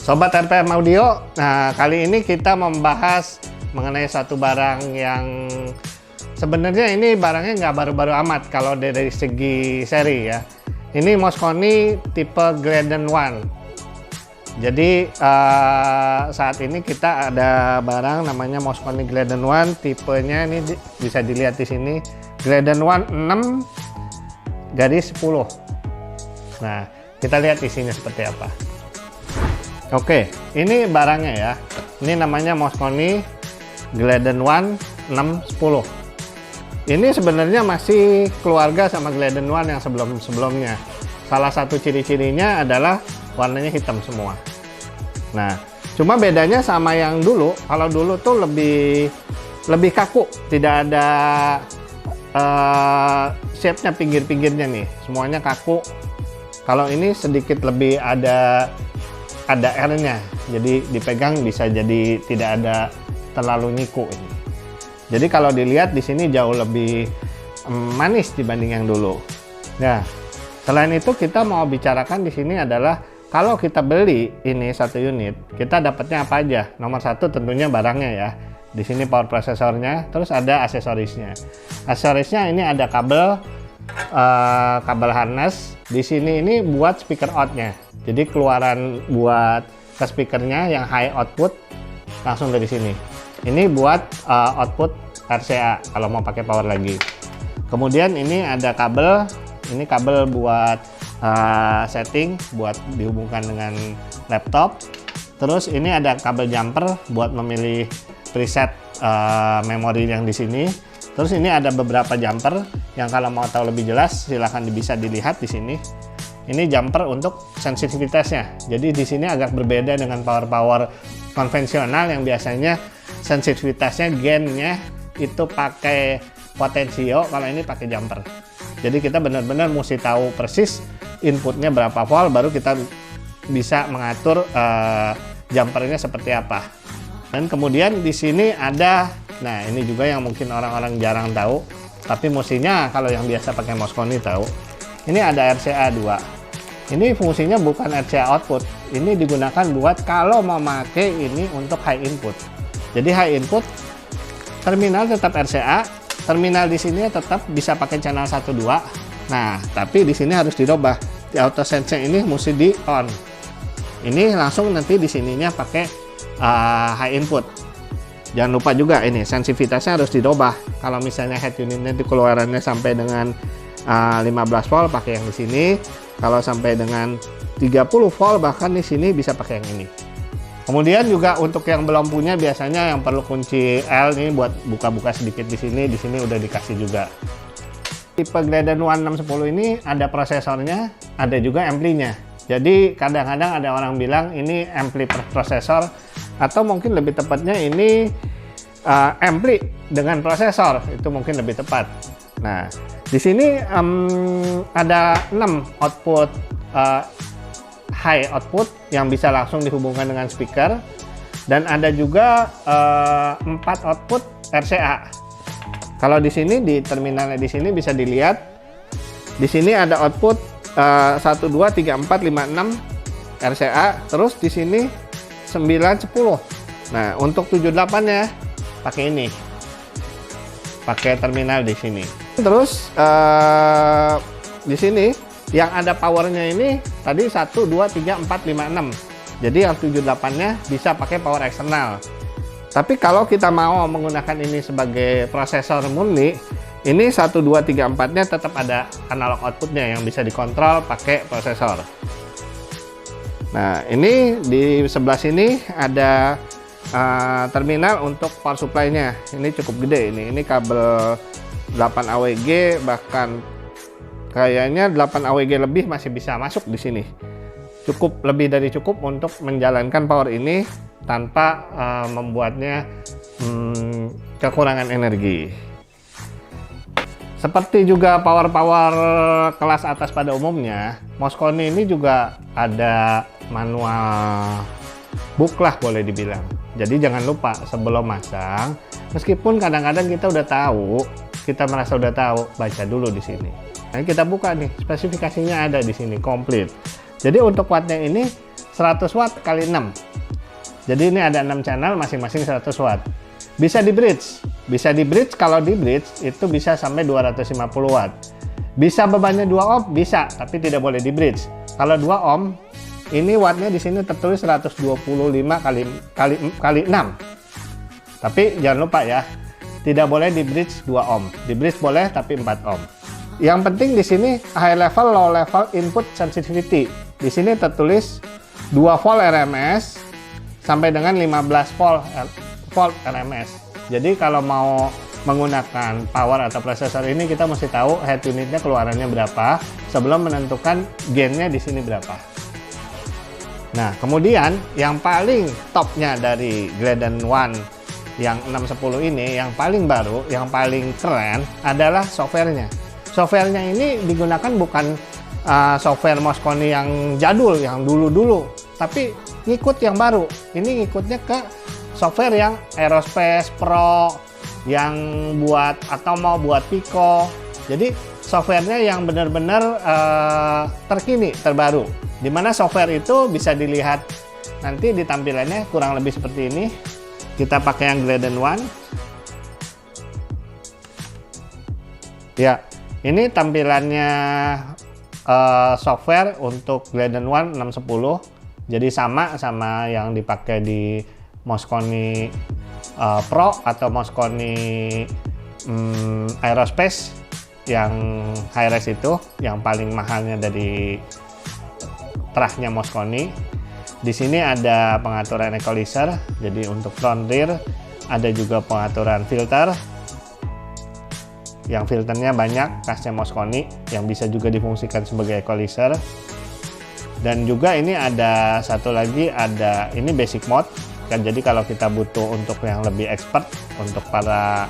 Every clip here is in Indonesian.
Sobat RPM Audio, nah kali ini kita membahas mengenai satu barang yang sebenarnya ini barangnya nggak baru-baru amat kalau dari segi seri ya. Ini Mosconi tipe Glidden One. Jadi saat ini kita ada barang namanya Mosconi Glidden One, tipenya ini bisa dilihat di sini Glidden One 6/10. Nah, kita lihat isinya seperti apa. Oke, ini barangnya ya. Ini namanya Mosconi Glidden One 6/10. Ini sebenarnya masih keluarga sama Glidden One yang sebelum-sebelumnya. Salah satu ciri-cirinya adalah warnanya hitam semua. Nah, cuma bedanya sama yang dulu. Kalau dulu tuh lebih kaku, tidak ada shape-nya, pinggir-pinggirnya nih. Semuanya kaku. Kalau ini sedikit lebih ada R-nya, jadi dipegang bisa jadi tidak ada terlalu nyiku ini. Jadi kalau dilihat di sini jauh lebih manis dibanding yang dulu. Nah, selain itu kita mau bicarakan di sini adalah kalau kita beli ini satu unit, kita dapatnya apa aja? Nomor satu tentunya barangnya ya. Di sini power prosesornya, terus ada aksesorisnya. Aksesorisnya ini ada kabel harness. Di sini ini buat speaker outnya. Jadi keluaran buat ke speakernya yang high output langsung dari sini. Ini buat output RCA kalau mau pakai power lagi. Kemudian ini ada kabel. Ini kabel buat setting, buat dihubungkan dengan laptop. Terus ini ada kabel jumper buat memilih preset memori yang di sini. Terus ini ada beberapa jumper yang kalau mau tahu lebih jelas silahkan bisa dilihat di sini. Ini jumper untuk sensitivitasnya. Jadi di sini agak berbeda dengan power konvensional yang biasanya sensitivitasnya gainnya itu pakai potensio, kalau ini pakai jumper. Jadi kita benar-benar mesti tahu persis inputnya berapa volt baru kita bisa mengatur jumpernya seperti apa. Dan kemudian di sini ada, nah ini juga yang mungkin orang-orang jarang tahu, tapi mestinya kalau yang biasa pakai Mosconi tahu. Ini ada RCA 2. Ini fungsinya bukan RCA output. Ini digunakan buat kalau mau pakai ini untuk high input. Jadi high input terminal tetap RCA, terminal di sini tetap bisa pakai channel 1 2. Nah, tapi di sini harus dirubah. Di auto sense ini mesti di on. Ini langsung nanti di sininya pakai high input. Jangan lupa juga ini sensitivitasnya harus dirubah. Kalau misalnya head unitnya di keluarannya sampai dengan 15 volt pakai yang di sini. Kalau sampai dengan 30 volt bahkan di sini bisa pakai yang ini. Kemudian juga untuk yang belum punya biasanya yang perlu kunci L ini buat buka-buka sedikit di sini udah dikasih juga. Tipe Glidden One 610 ini ada prosesornya, ada juga amplinya. Jadi kadang-kadang ada orang bilang ini ampli prosesor atau mungkin lebih tepatnya ini ampli dengan prosesor, itu mungkin lebih tepat. Nah, di sini ada 6 output high output yang bisa langsung dihubungkan dengan speaker, dan ada juga 4 output RCA. Kalau di sini di terminalnya di sini bisa dilihat, di sini ada output 1 2 3 4 5 6 RCA, terus di sini 9 10. Nah, untuk 78 nya pakai ini, pakai terminal di sini. Terus di sini yang ada powernya ini tadi 1 2 3 4 5 6. Jadi yang 78 nya bisa pakai power eksternal. Tapi kalau kita mau menggunakan ini sebagai prosesor murni, ini 1 2 3 4 nya tetap ada analog outputnya yang bisa dikontrol pakai prosesor. Nah, ini di sebelah sini ada terminal untuk power supply-nya. Ini cukup gede ini kabel 8 AWG, bahkan kayaknya 8 AWG lebih masih bisa masuk di sini. Cukup, lebih dari cukup untuk menjalankan power ini tanpa membuatnya kekurangan energi. Seperti juga power kelas atas pada umumnya, Mosconi ini juga ada manual book lah boleh dibilang. Jadi jangan lupa sebelum masang, meskipun kadang-kadang kita udah tahu, kita merasa udah tahu, baca dulu di sini. Nah, kita buka nih, spesifikasinya ada di sini komplit. Jadi untuk wattnya ini 100 watt kali 6. Jadi ini ada 6 channel masing-masing 100 watt. Bisa di bridge. Kalau di bridge itu bisa sampai 250 watt. Bisa bebannya 2 ohm, bisa, tapi tidak boleh di bridge. Kalau 2 ohm, ini wattnya di sini tertulis 125 kali 6. Tapi jangan lupa ya, tidak boleh di bridge 2 ohm. Di bridge boleh, tapi 4 ohm. Yang penting di sini high level, low level input sensitivity. Di sini tertulis 2 volt RMS sampai dengan 15 volt RMS. Jadi kalau mau menggunakan power atau prosesor ini, kita mesti tahu head unitnya keluarannya berapa sebelum menentukan gainnya di sini berapa. Nah, kemudian yang paling topnya dari Glidden One yang 610 ini, yang paling baru, yang paling keren adalah softwarenya. Softwarenya ini digunakan bukan software Mosconi yang jadul, yang dulu-dulu, tapi ngikut yang baru. Ini ngikutnya ke software yang Aerospace Pro, yang buat atau mau buat Pico. Jadi softwarenya yang benar-benar terkini, terbaru. Dimana software itu bisa dilihat nanti di tampilannya kurang lebih seperti ini. Kita pakai yang Glidden One. Ya, ini tampilannya software untuk Glidden One 610. Jadi sama yang dipakai di Mosconi Pro atau Mosconi Aerospace yang high-res itu, yang paling mahalnya dari trahnya Mosconi. Di sini ada pengaturan equalizer, jadi untuk front rear, ada juga pengaturan filter. Yang filternya banyak, khasnya Mosconi, yang bisa juga difungsikan sebagai equalizer. Dan juga ini ada satu lagi, ada ini basic mode. Jadi kalau kita butuh untuk yang lebih expert, untuk para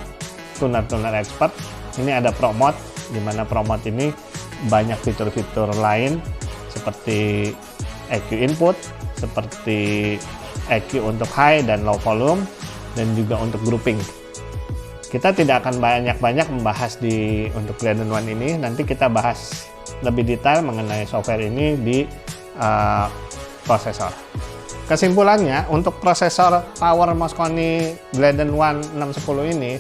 tuner-tuner expert, ini ada Pro Mode, di mana Pro Mode ini banyak fitur-fitur lain seperti EQ input, seperti EQ untuk high dan low volume, dan juga untuk grouping. Kita tidak akan banyak-banyak membahas untuk Glidden One ini, nanti kita bahas lebih detail mengenai software ini di prosesor. Kesimpulannya, untuk prosesor power Mosconi Glidden One 610 ini,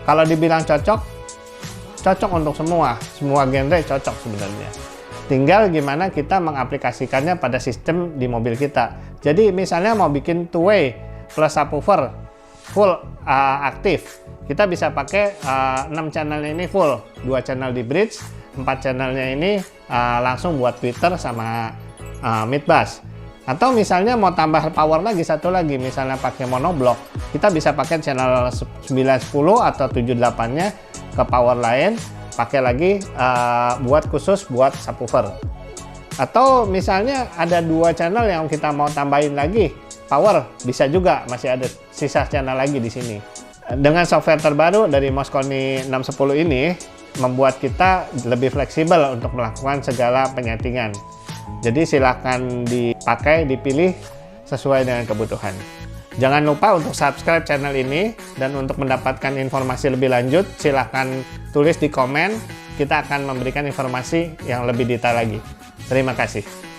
kalau dibilang cocok untuk semua genre cocok sebenarnya. Tinggal gimana kita mengaplikasikannya pada sistem di mobil kita. Jadi misalnya mau bikin two-way plus subwoofer full aktif, kita bisa pakai 6 channel ini full, 2 channel di bridge, 4 channelnya ini langsung buat tweeter sama mid bass. Atau misalnya mau tambah power lagi, satu lagi, misalnya pakai monoblock, kita bisa pakai channel 910 atau 78-nya ke power lain, pakai lagi buat khusus buat subwoofer. Atau misalnya ada 2 channel yang kita mau tambahin lagi power, bisa juga, masih ada sisa channel lagi di sini. Dengan software terbaru dari Mosconi 610 ini, membuat kita lebih fleksibel untuk melakukan segala penyetingan. Jadi silahkan dipakai, dipilih sesuai dengan kebutuhan. Jangan lupa untuk subscribe channel ini, dan untuk mendapatkan informasi lebih lanjut silahkan tulis di komen. Kita akan memberikan informasi yang lebih detail lagi. Terima kasih.